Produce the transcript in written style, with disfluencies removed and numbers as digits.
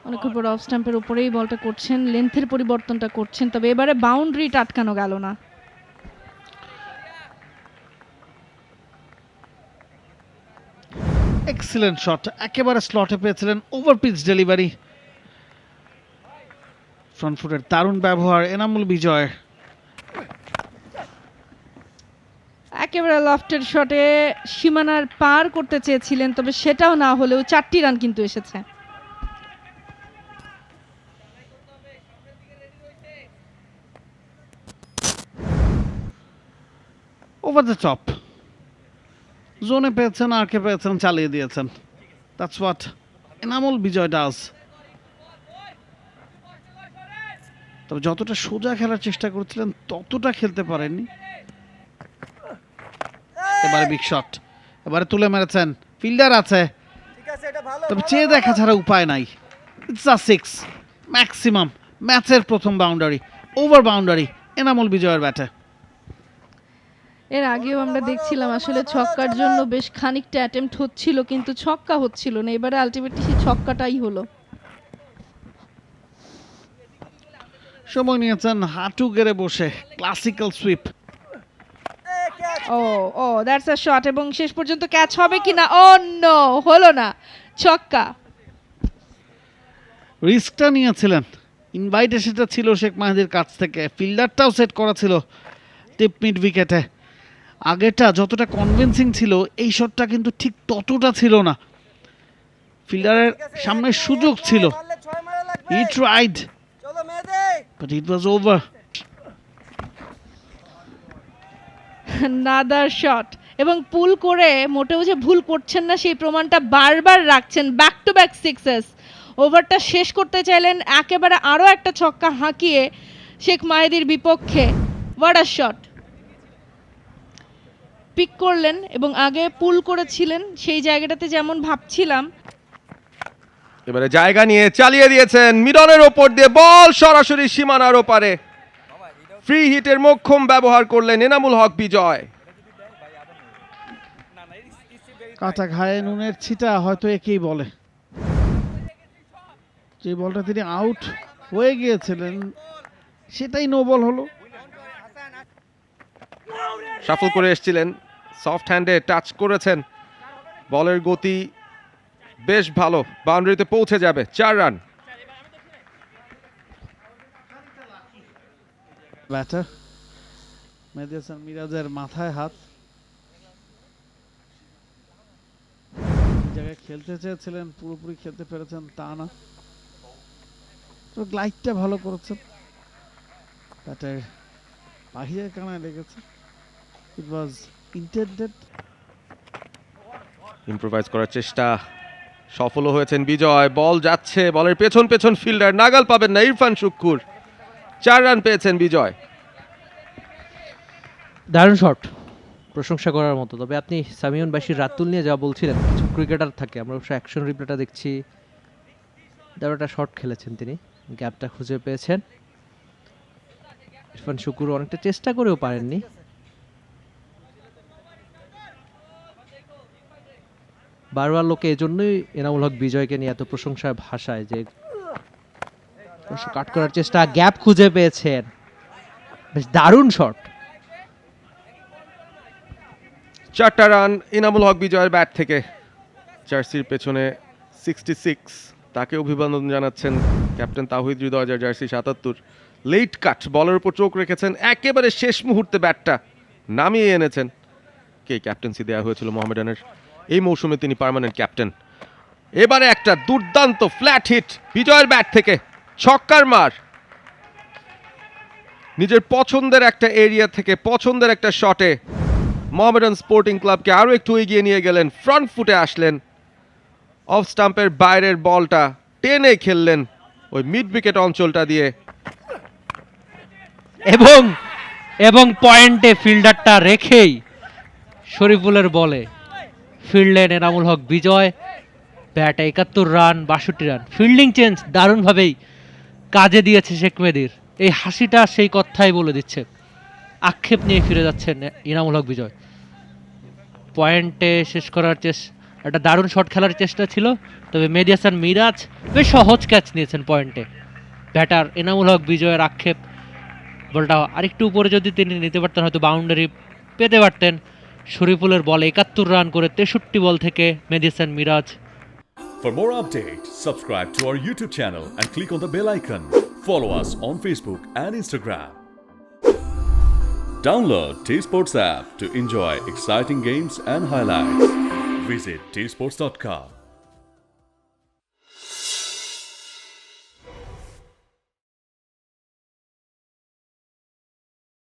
অনেকক্ষণ পর অফ স্ট্যাম্পের উপরেই বলটা করছেন, লেন্থের পরিবর্তনটা করছেন, তবে এবারে বাউন্ডারিটা আটকানো গেল না। এক্সিলেন্ট শট, একেবারে স্লটে পেয়েছিলেন, ওভার পিচ ডেলিভারি, ফ্রন্ট ফুটের দারুণ ব্যবহার এনামুল বিজয়। একেবারে লফটের শটে সীমানার পার করতে চেয়েছিলেন, তবে সেটাও না হলেও 4টি রান কিন্তু এসেছে। ওভার দ্য টপ, জোনে পেয়েছেন, আর কে পেয়েছেন, চালিয়ে দিয়েছেন। That's what Enamul Bijoy does. তবে যতটা সোজা খেলার চেষ্টা করেছিলেন ততটা খেলতে পারেননি। এবারে বিগ শট, এবারে তুলে মেরেছেন, ফিল্ডার আছে, তবে চেয়ে দেখা ছাড়া উপায় নাই। ইটস আ 6 ম্যাক্সিমাম, ম্যাচের প্রথম বাউন্ডারি, ওভার বাউন্ডারি এনামুল বিজয়ের ব্যাটে। এর আগেও আমরা দেখছিলাম আসলে ছক্কার জন্য বেশ খানিকটা অ্যাটেম্প্ট হচ্ছিল, কিন্তু ছক্কা হচ্ছিল না। এবারে আলটিমেটলি সেই ছক্কাটাই হলো। সময় নিয়েছেন হাঁটু গেড়ে বসে, ক্লাসিক্যাল সুইপ। ও দ্যাটস আ শট, এবং শেষ পর্যন্ত ক্যাচ হবে কিনা, ও নো, হলো না, ছক্কা। রিস্কটা নিয়েছিলেন, ইনভাইট সেটা ছিল শেখ মাহিদির কাছ থেকে, ফিল্ডারটাও সেট করা ছিল টিপ মিড উইকেটে। আগেটা যতটা কনভিন্সিং ছিল, এই শটটা কিন্তু ঠিক ততটা ছিল না। ফিল্ডারের সামনে সুযোগ ছিল, he tried but it was over. Another shot, এবং পুল করে মোটেও যে ভুল করছেন না সেই প্রমাণটা বারবার রাখছেন। ব্যাক টু ব্যাক সিক্সেস, ওভারটা শেষ করতে চাইলেন একেবারে আরও একটা ছক্কা হাঁকিয়ে শেখ মাহিদির বিপক্ষে। হোয়াট আ শট, পিক করলেন এবং আগে পুল করেছিলেন সেই জায়গাটাতে যেমন ভাবছিলাম। এবারে জায়গা নিয়ে চালিয়ে দিয়েছেন, মিডনের ওপর দিয়ে বল সরাসরি সীমানার ওপারে। ফ্রি হিটের মোক্ষম ব্যবহার করলেন এনামুল হক বিজয়। কাটা ঘায়ে নুনের ছিটা হয়তো একেই বলে। যে বলটা তিনি আউট হয়ে গিয়েছিলেন সেটাই নো বল হলো। শাফল করে এসেছিলেন, সফট হ্যান্ডে টাচ করেছেন, বলের গতি বেশ ভালো, বাউন্ডারিতে পৌঁছে যাবে, 4 রান। ব্যাটার মেহেদী হাসান মিরাজের মাথায় হাত। জায়গায় খেলতে চেয়েছিলেন, পুরোপুরি খেলতে পেরেছেন তা না, তো গ্লাইডটা ভালো করেছেন, ব্যাটের বাহিরের কানায় লেগেছে। ইট ওয়াজ ইন্টেন্ডেড। ইম্প্রোভাইজ করার চেষ্টা, সফলও হয়েছেন বিজয়। বল যাচ্ছে, বলের পেছন পেছন ফিল্ডার, নাগাল পাবেন না ইরফান শুক্কুর। 4 রান পেয়েছেন বিজয়। দারুণ শট, প্রশংসা করার মতো। তবে আপনি সামিউন বাশির রাতুল নিয়ে যা বলছিলেন, কিছু ক্রিকেটার থাকে, আমরা অবশ্য অ্যাকশন রিপ্লেটা দেখছি, দারুণ একটা শট খেলেছেন তিনি, গ্যাপটা খুঁজে পেয়েছেন। ইরফান শুকুর অনেকটা চেষ্টা করেও পারেননি। বারবার লোকে এজন্যই এনামুল হক বিজয়কে নিয়ে এত প্রশংসার ভাষায়, যে কাট করার চেষ্টা, গ্যাপ খুঁজে পেয়েছেন, বেশ দারুণ শট। 4টা রান এনামুল হক বিজয়ের ব্যাট থেকে। জার্সির পেছনে 66, তাকে অভিবাদন জানাচ্ছেন captain Towhid Hridoy, jersey 77। Late কাট, বলের উপর চোখ রেখেছেন, একেবারে শেষ মুহূর্তে ব্যাটটা নামিয়ে এনেছেন। কে ক্যাপ্টেন্সি দেওয়া হয়েছিল মোহামেডানের, এই মৌসুমে তিনি পার্মানেন্ট ক্যাপ্টেন। এবারে একটা দুর্দান্ত ফ্ল্যাট হিট বিজয়ের ব্যাট থেকে, ছক্কার মার, নিজের পছন্দের একটা এরিয়া থেকে পছন্দের একটা শটে মোহামেডান স্পোর্টিং ক্লাবকে আরও একটু এগিয়ে নিয়ে গেলেন। ফ্রন্ট ফুটে আসলেন, অফ স্টাম্পের বাইরের বলটা টেনে খেললেন ওই মিড উইকেট অঞ্চলটা দিয়ে, এবং পয়েন্টে ফিল্ডারটা রেখেই শরীফুলের বলে ফিল্ডলেন এনামুল হক বিজয়। ব্যাটে 71 রান, 62 রান। ফিল্ডিং চেঞ্জ দারুণভাবেই কাজে দিয়েছে শেখ মেহেদীর। এই হাসিটা সেই কথাই বলে দিচ্ছে। আক্ষেপ নিয়ে ফিরে যাচ্ছেন এনামুল হক বিজয়। পয়েন্টে শেষ করার চেষ্টা, একটা দারুণ শট খেলার চেষ্টা ছিল, তবে মেহেদী হাসান মিরাজ বেশ সহজ ক্যাচ নিয়েছেন পয়েন্টে। ব্যাটার এনামুল হক বিজয়ের আক্ষেপ, বলটা আরেকটু উপরে যদি তিনি নিতে পারতেন হয়তো বাউন্ডারি পেতে পারতেন। শরীফুলের বলে 71 রান করে 63 বল থেকে মেহেদী Hasan Miraj. For more updates, subscribe to our YouTube channel and click on the bell icon. Follow us on Facebook and Instagram. Download T-Sports app to enjoy exciting games and highlights. Visit tsports.com.